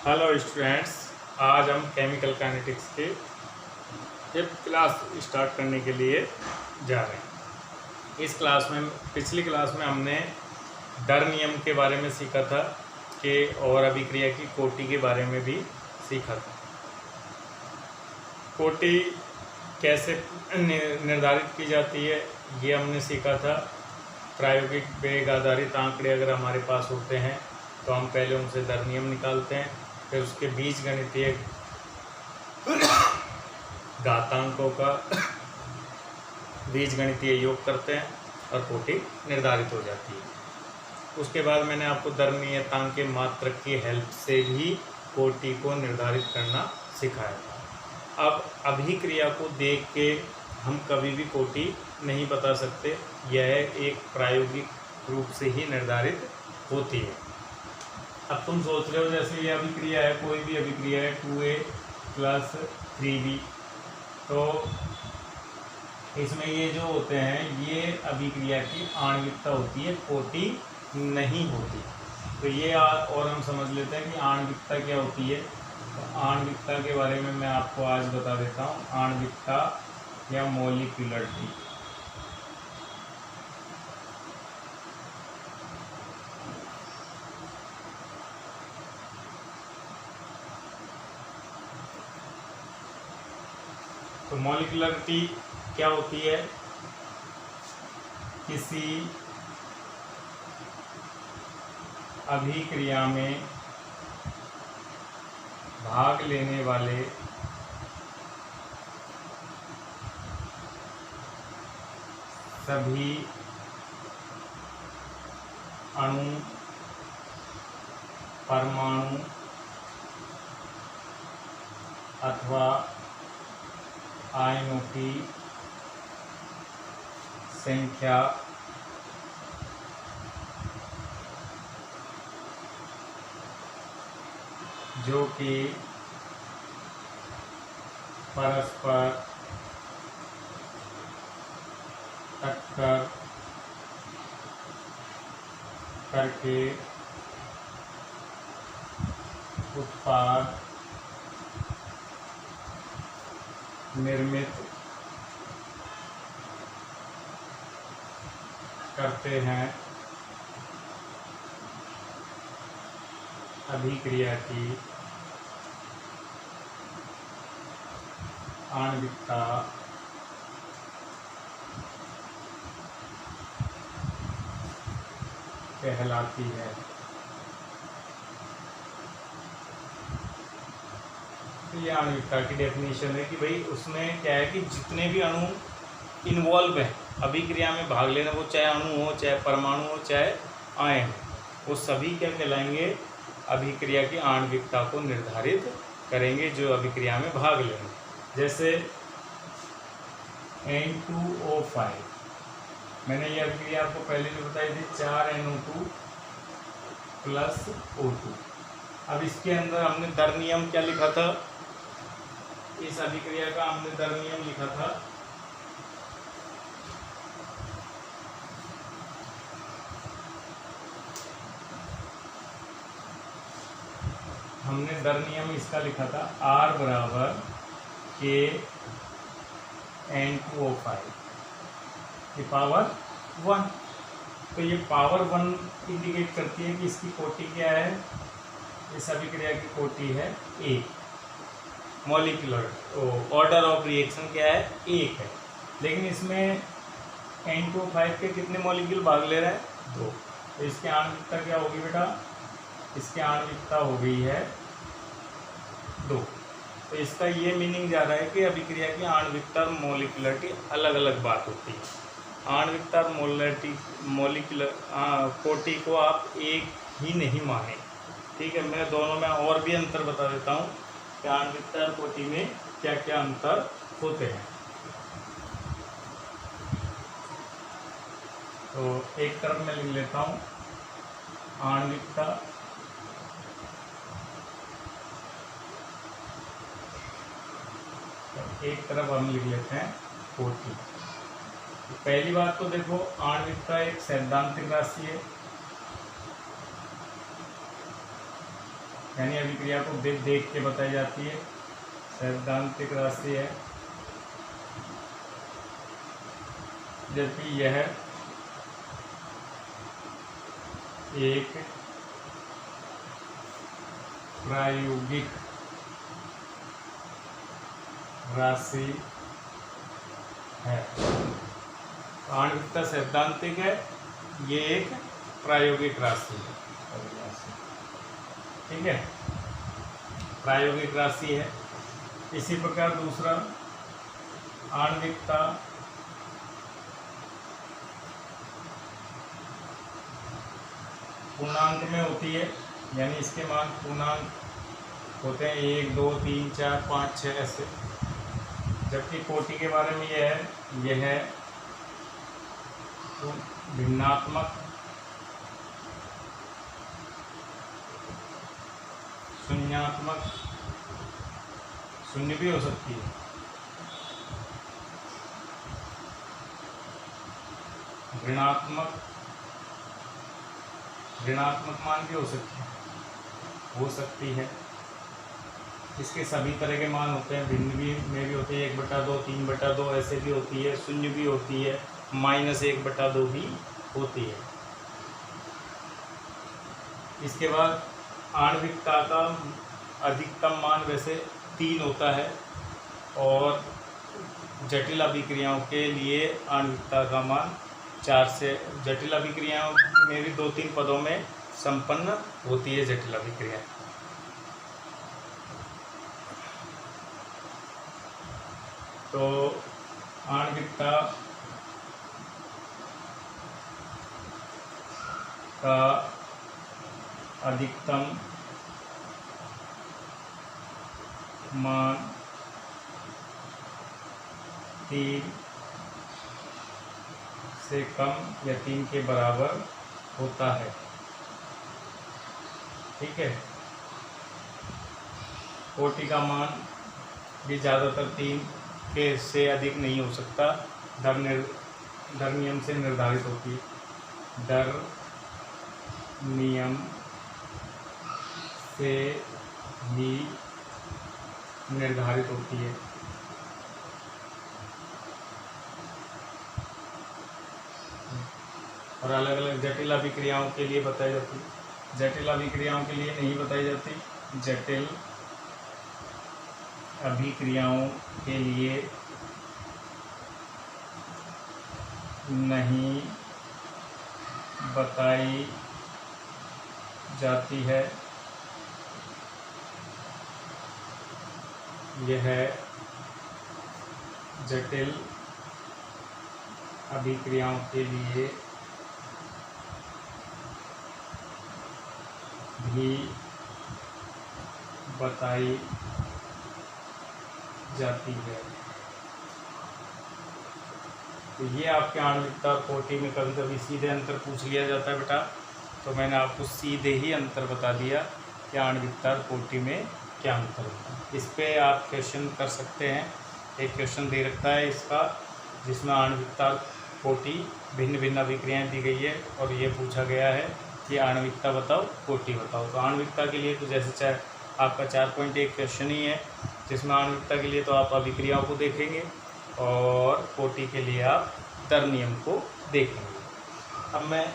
Hello students, आज हम chemical kinetics के 5th क्लास स्टार्ट करने के लिए जा रहे हैं। इस क्लास में पिछली क्लास में हमने डर नियम के बारे में सीखा था कि और अभिक्रिया की कोटि के बारे में भी सीखा था। कोटि कैसे निर्धारित की जाती है ये हमने सीखा था। प्रायोगिक वेग आधारित आंकड़े अगर हमारे पास होते हैं तो हम पहले उनसे डर नियम निकालते हैं, फिर उसके बीजगणितीय घातांकों का बीजगणितीय योग करते हैं और कोटि निर्धारित हो जाती है। उसके बाद मैंने आपको दर नियतांक के मात्रक की हेल्प से भी कोटि को निर्धारित करना सिखाया था। अब अभिक्रिया को देख के हम कभी भी कोटि नहीं बता सकते, यह एक प्रायोगिक रूप से ही निर्धारित होती है। अब तुम सोच रहे हो जैसे ये अभिक्रिया है, कोई भी अभिक्रिया है 2A + 3B, तो इसमें ये जो होते हैं ये अभिक्रिया की आणविकता होती है, कोटि नहीं होती। तो ये और हम समझ लेते हैं कि आणविकता क्या होती है। तो आणविकता के बारे में मैं आपको आज बता देता हूँ। आणविकता या मोलिक्युलरिटी, तो मॉलिक्युलरिटी क्या होती है? किसी अभिक्रिया में भाग लेने वाले सभी अणु, परमाणु अथवा आयनों की संख्या जो कि परस्पर टक्कर करके उत्पाद निर्मित करते हैं, अभिक्रिया की आणविकता कहलाती है। ये आणविकता की डेफिनेशन है कि भाई उसमें क्या है कि जितने भी अणु इन्वॉल्व हैं अभिक्रिया में भाग लेना, वो चाहे अणु हो, चाहे परमाणु हो, चाहे आयन हो, वो सभी क्या कहलाएंगे? अभिक्रिया की आणविकता को निर्धारित करेंगे जो अभिक्रिया में भाग लेंगे। जैसे N2O5, मैंने ये अभिक्रिया आपको पहले भी बताई थी, 4NO2 + O2। अब इसके अंदर हमने दर नियम क्या लिखा था? इस अभिक्रिया का हमने दर नियम लिखा था हमने दर नियम इसका लिखा था R = K N2O5 की पावर 1। तो ये पावर 1 इंडिकेट करती है कि इसकी कोटि क्या है? इस अभिक्रिया की कोटि है 1। मॉलिक्यूलर ऑर्डर ऑफ रिएक्शन क्या है? 1 है। लेकिन इसमें N2O5 के कितने मॉलिक्यूल भाग ले रहे हैं? 2। तो इसकी आणविकता क्या होगी बेटा? इसकी आणविकता हो गई है 2। तो इसका ये मीनिंग जा रहा है कि अभिक्रिया की आणविकता और मोलिकुलरिटी अलग अलग बात होती है। आणविकता और मोलिकुलर कोटि को आप एक ही नहीं माने, ठीक है। मैं दोनों में और भी अंतर बता देता हूँ कि आणविकता और कोटि में क्या क्या अंतर होते हैं। तो एक तरफ मैं लिख लेता हूँ आणविकता एक तरफ हम लिख लेते हैं कोटि। पहली बात तो देखो, आणविकता एक सैद्धांतिक राशि है, यानी अभिक्रिया को देख के बताई जाती है, सैद्धांतिक राशि है। जबकि यह एक प्रायोगिक राशि है। आणविकता सैद्धांतिक है, ये एक प्रायोगिक राशि है। ठीक है, प्रायोगिक राशि है। इसी प्रकार दूसरा, आणविकता पूर्णांक में होती है, यानी इसके मान पूर्णांक होते हैं 1, 2, 3, 4, 5, 6 ऐसे। जबकि कोटि के बारे में यह है भिन्नात्मक, शून्यात्मक, शून्य भी हो सकती है, ऋणात्मक मान भी हो सकती है। इसके सभी तरह के मान होते हैं, भिन्न भी में भी होते हैं, 1/2, 3/2 ऐसे भी होती है, शून्य भी होती है, -1/2 भी होती है। इसके बाद आणविकता का अधिकतम मान वैसे 3 होता है, और जटिल अभिक्रियाओं के लिए आणविकता का मान 4 से, जटिल अभिक्रियाओं में भी 2-3 पदों में संपन्न होती है जटिल अभिक्रिया। तो आणविकता का अधिकतम मान 3 से कम या 3 के बराबर होता है। ठीक है, कोटि का मान भी ज़्यादातर 3 के से अधिक नहीं हो सकता, दर नियम से निर्धारित होती है, दर नियम से ही निर्धारित होती है। और अलग अलग जटिल अभिक्रियाओं के लिए बताई जाती है, जटिल अभिक्रियाओं के लिए नहीं बताई जाती। जटिल अभिक्रियाओं के लिए नहीं बताई जाती है। यह जटिल अभिक्रियाओं के लिए भी बताई जाती है। तो ये आपके आणविकता कोटि में कभी कभी सीधे अंतर पूछ लिया जाता है बेटा, तो मैंने आपको सीधे ही अंतर बता दिया कि आणविकता कोटि में क्या अंतर होता है। इस पे आप क्वेश्चन कर सकते हैं। एक क्वेश्चन दे रखा है इसका, जिसमें आणविकता कोटि भिन्न भिन्न अभिक्रियाएँ दी गई है, और ये पूछा गया है कि आणविकता बताओ, कोटि बताओ। तो आणविकता के लिए तो जैसे चाहे आपका 4.1 क्वेश्चन ही है, जिसमें आणविकता के लिए तो आप अभिक्रियाओं को देखेंगे, और कोटि के लिए आप दर नियम को देखेंगे। अब मैं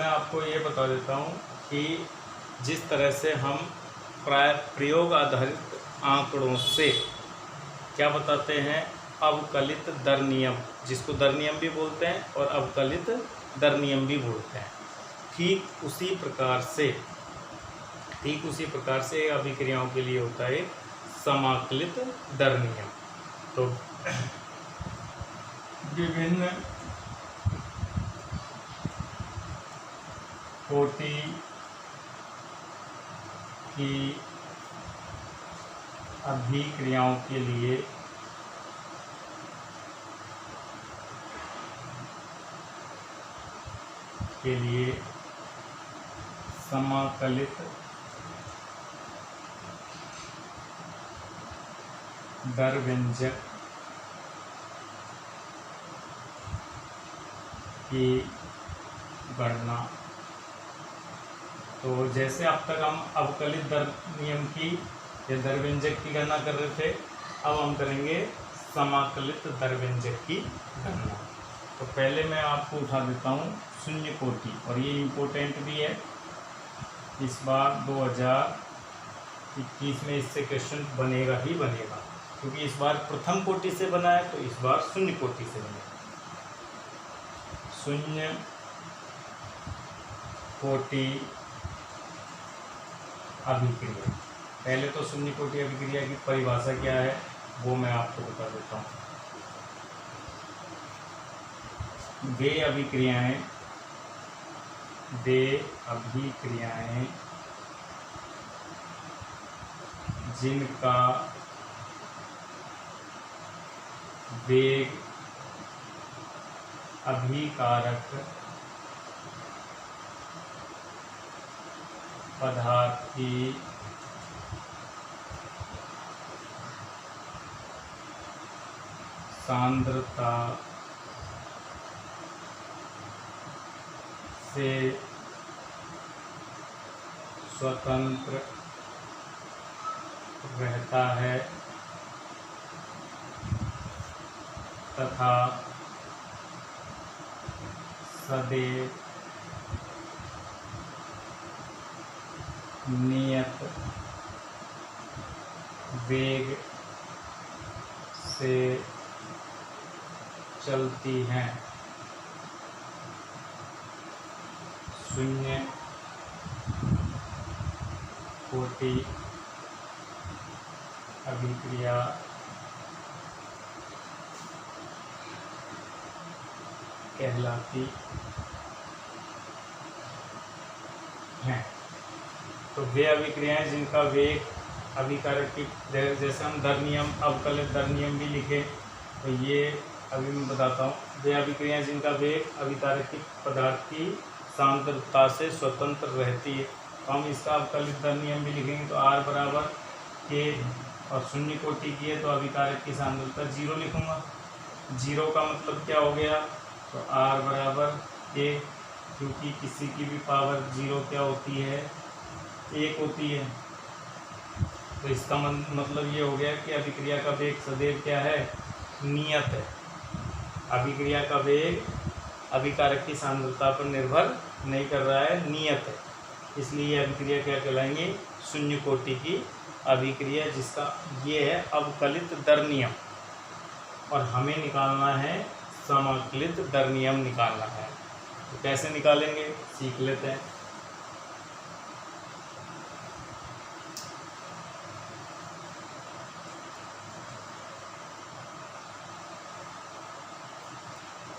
आपको ये बता देता हूँ कि जिस तरह से हम प्रयोग आधारित आंकड़ों से क्या बताते हैं, अवकलित दर नियम, जिसको दर नियम भी बोलते हैं और अवकलित दर नियम भी बोलते हैं, ठीक उसी प्रकार से अभिक्रियाओं के लिए होता है समाकलित दर नियम। तो विभिन्न कोटि की अभिक्रियाओं के लिए समाकलित दर व्यंजक की गणना। तो जैसे अब तक हम अवकलित दर नियम की या दर व्यंजक की गणना कर रहे थे, अब हम करेंगे समाकलित दर व्यंजक की गणना। तो पहले मैं आपको उठा देता हूँ शून्य कोटि, और ये इम्पोर्टेंट भी है। इस बार 2021 में इससे क्वेश्चन बनेगा ही बनेगा, क्योंकि इस बार प्रथम कोटि से बना है, तो इस बार शून्य कोटि से बनेगा। शून्य कोटि अभिक्रिया। पहले तो शून्य कोटि अभिक्रिया की परिभाषा क्या है वो मैं आपको बता देता हूँ। वे अभिक्रियाएं जिनका वेग अभिकारक पदार्थ की सांद्रता से स्वतंत्र रहता है तथा सदैव नियत वेग से चलती हैं। शून्य कोटि अभिक्रिया कहलाती हैं। तो वे अभिक्रियाएं जिनका वेग अभिकारक की, जैसे हम दर नियम, अवकलित दर नियम भी लिखे, तो ये अभी मैं बताता हूँ। वे अभिक्रियाएं जिनका वेग अभिकारक की पदार्थ की सांद्रता से स्वतंत्र रहती है, तो हम इसका अवकलित दर नियम भी लिखेंगे। तो R बराबर K, और शून्य कोटि की है तो अभिकारक की सांद्रता 0 लिखूँगा। 0 का मतलब क्या हो गया, तो R बराबर K, क्योंकि किसी की भी पावर 0 क्या होती है, 1 होती है। तो इसका मतलब ये हो गया कि अभिक्रिया का वेग सदैव क्या है, नियत है। अभिक्रिया का वेग अभिकारक की सांद्रता पर निर्भर नहीं कर रहा है, नियत है। इसलिए अभिक्रिया क्या कहलाएंगी, शून्य कोटि की अभिक्रिया, जिसका ये है अवकलित दर नियम। और हमें निकालना है समाकलित दर नियम निकालना है। तो कैसे निकालेंगे सीख लेते हैं।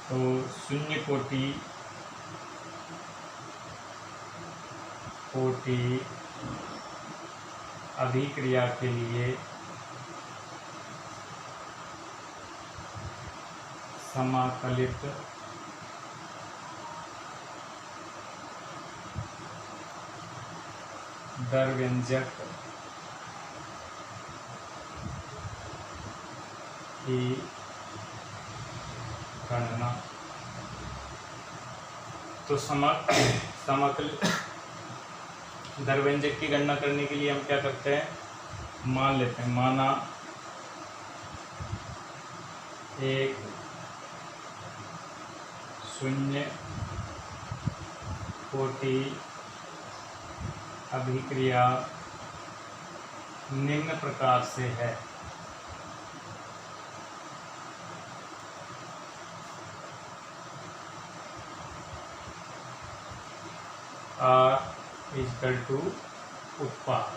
तो शून्य कोटि अभिक्रिया के लिए समाकलित दर व्यंजक की गणना। तो समाकलित दर व्यंजक की गणना करने के लिए हम क्या करते हैं, मान लेते हैं। माना एक शून्य कोटि अभिक्रिया निम्न प्रकार से है। R = उत्पाद।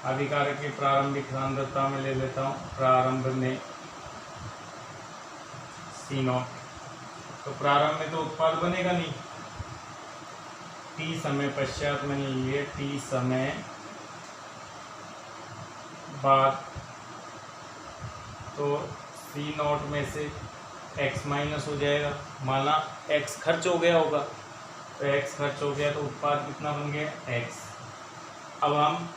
अभिकारक की प्रारंभिक सांद्रता में ले लेता हूँ, प्रारंभ में C0। तो प्रारंभ में तो उत्पाद बनेगा नहीं, T समय पश्चात मैंने लिए, T समय बाद तो C0 में से x माइनस हो जाएगा। माना x खर्च हो गया होगा, तो x खर्च हो गया तो उत्पाद कितना बन गया, x। अब हम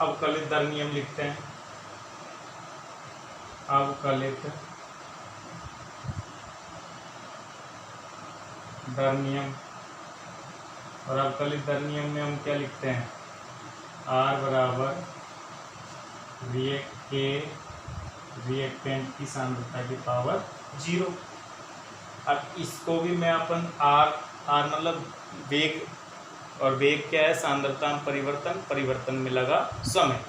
अवकलित दर नियम लिखते हैं। अवकलित दर नियम, और अवकलित दर नियम में हम क्या लिखते हैं, R बराबर रिएक्टेंट की सांद्रता की पावर 0। अब इसको भी मैं अपन R मतलब वेग, और वेग क्या है, सांद्रता में परिवर्तन, परिवर्तन में लगा समय।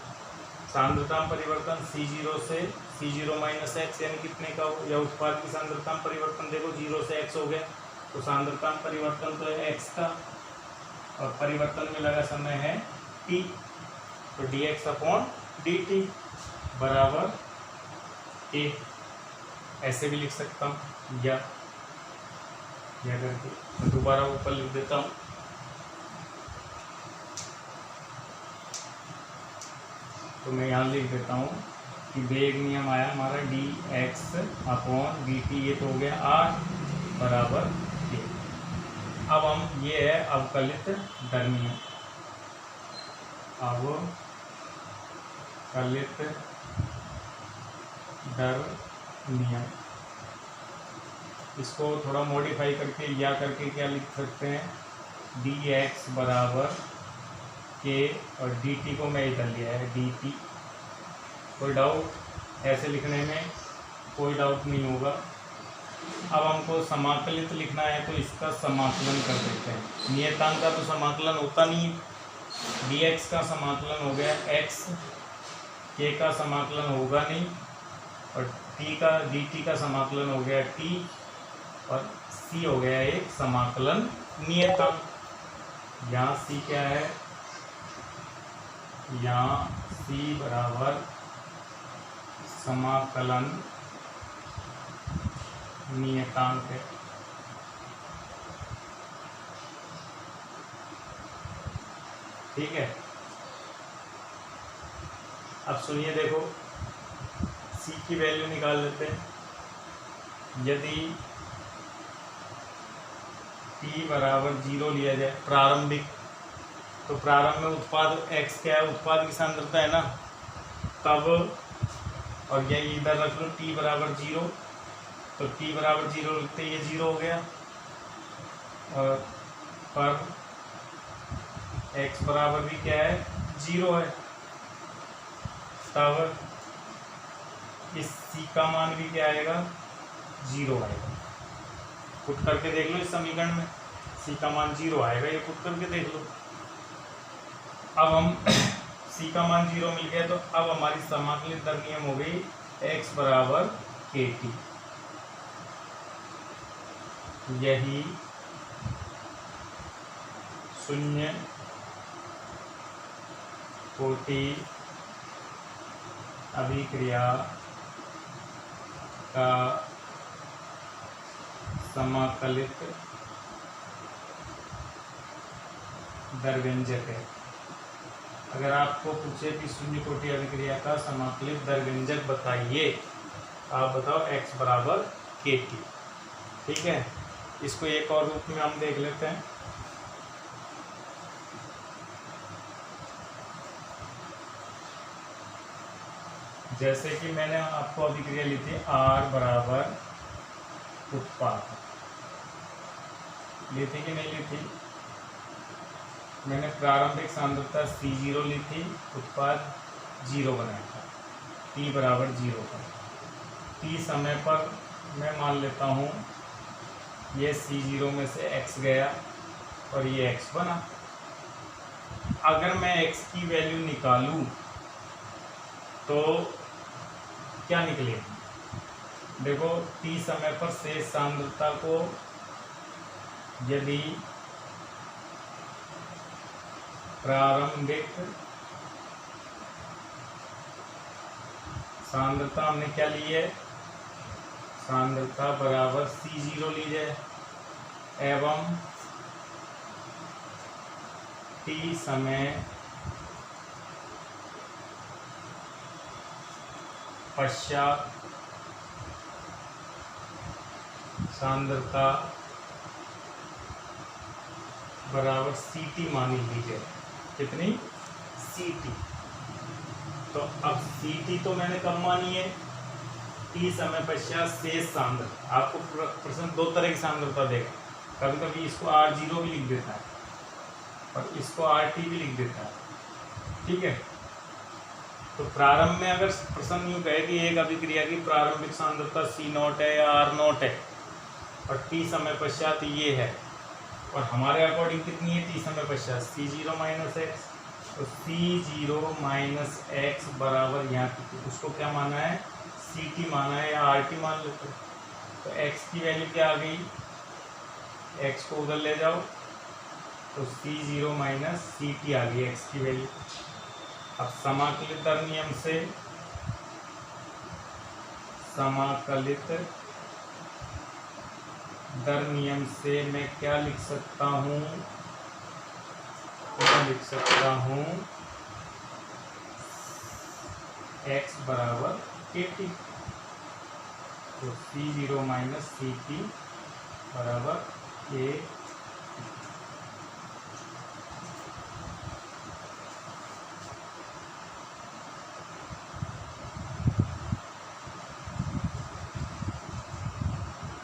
सांद्रता में परिवर्तन C0 से C0 माइनस एक्स यानी कितने का हो, या उत्पाद की सांद्रता में परिवर्तन देखो 0 से x हो गया, तो सांद्रता में परिवर्तन तो है x का, और परिवर्तन में लगा समय है t, तो dx अपॉन dt बराबर a। ऐसे भी लिख सकता हूँ, या करके मैं दोबारा ऊपर लिख देता हूँ। तो मैं यहाँ लिख देता हूँ कि वेग नियम आया हमारा dx अपॉन dt, ये तो हो गया r बराबर a। अब हम, ये है अवकलित दर नियम, अवकलित दर नियम। इसको थोड़ा मॉडिफाई करके या करके क्या लिख सकते हैं, dx बराबर k, और dt को मैं इधर लिया है dt। कोई डाउट, ऐसे लिखने में कोई डाउट नहीं होगा। अब हमको समाकलित लिखना है, तो इसका समाकलन कर देते हैं। नियतांक का तो समाकलन होता नहीं, dx का समाकलन हो गया x, k का समाकलन होगा नहीं, और dt का समाकलन हो गया t, और c हो गया एक समाकलन नियतांक। यहाँ c क्या है, यहाँ c बराबर समाकलन नियतांक है। ठीक है, अब सुनिए, देखो c की वैल्यू निकाल लेते हैं। यदि t बराबर 0 लिया जाए प्रारंभिक, तो प्रारंभ में उत्पाद x क्या है, उत्पाद की सांद्रता है ना, तब, और यही इधर रख लो t बराबर 0, तो t बराबर 0 लिखते ये 0 हो गया, और पर x बराबर भी क्या है, 0 है, तब इस c का मान भी क्या आएगा, 0 आएगा। पुट करके देख लो इस समीकरण में, c का मान 0 आएगा, ये पुट करके देख लो। अब हम c का मान 0 मिल गया, तो अब हमारी समाकलित दर नियम हो गई x बराबर kt। यही शून्य कोटि अभिक्रिया का समाकलित दर व्यंजक है। अगर आपको पूछे कि शून्य कोटि अभिक्रिया का समाकलित दर व्यंजक बताइए, आप बताओ x बराबर kt। ठीक है, इसको एक और रूप में हम देख लेते हैं। जैसे कि मैंने आपको अभिक्रिया ली थी R बराबर उत्पाद, ली थी कि नहीं ली थी, मैंने प्रारंभिक सांद्रता C0 ली थी, उत्पाद 0 बनाया था, t बराबर 0 पर। t समय पर मैं मान लेता हूँ ये C0 में से x गया और ये x बना। अगर मैं x की वैल्यू निकालूं तो क्या निकलेगी, देखो t समय पर शेष सांद्रता को यदि प्रारंभिक सांद्रता हमने क्या ली है, सांद्रता बराबर C0 ली जाए, एवं t समय पश्चात सांद्रता बराबर Ct मानी ली जाए। कितनी, Ct। तो अब सी टी तो मैंने कब मानी है, टी समय पश्चात शेष सांद्रता। आपको प्रश्न दो तरह की सांद्रता देगा, कभी कभी इसको R0 भी लिख देता है और इसको RT भी लिख देता है, ठीक है। तो प्रारंभ में अगर प्रश्न यूँ कहे कि एक अभिक्रिया की प्रारंभिक सांद्रता C0 है या R0 है और टी समय पश्चात ये है, और हमारे अकॉर्डिंग कितनी है टी समय पश्चात, C0 माइनस एक्स। तो C0 माइनस एक्स बराबर यहाँ उसको क्या माना है, CT माना है या RT मान लेते हैं। तो x की वैल्यू क्या आ गई, x को उधर ले जाओ तो C0 माइनस CT आ गई x की वैल्यू। अब समाकलित दर नियम से, समाकलित दर नियम से मैं क्या लिख सकता हूँ, मैं लिख सकता हूँ x बराबर KT। तो C0 माइनस CT बराबर KT।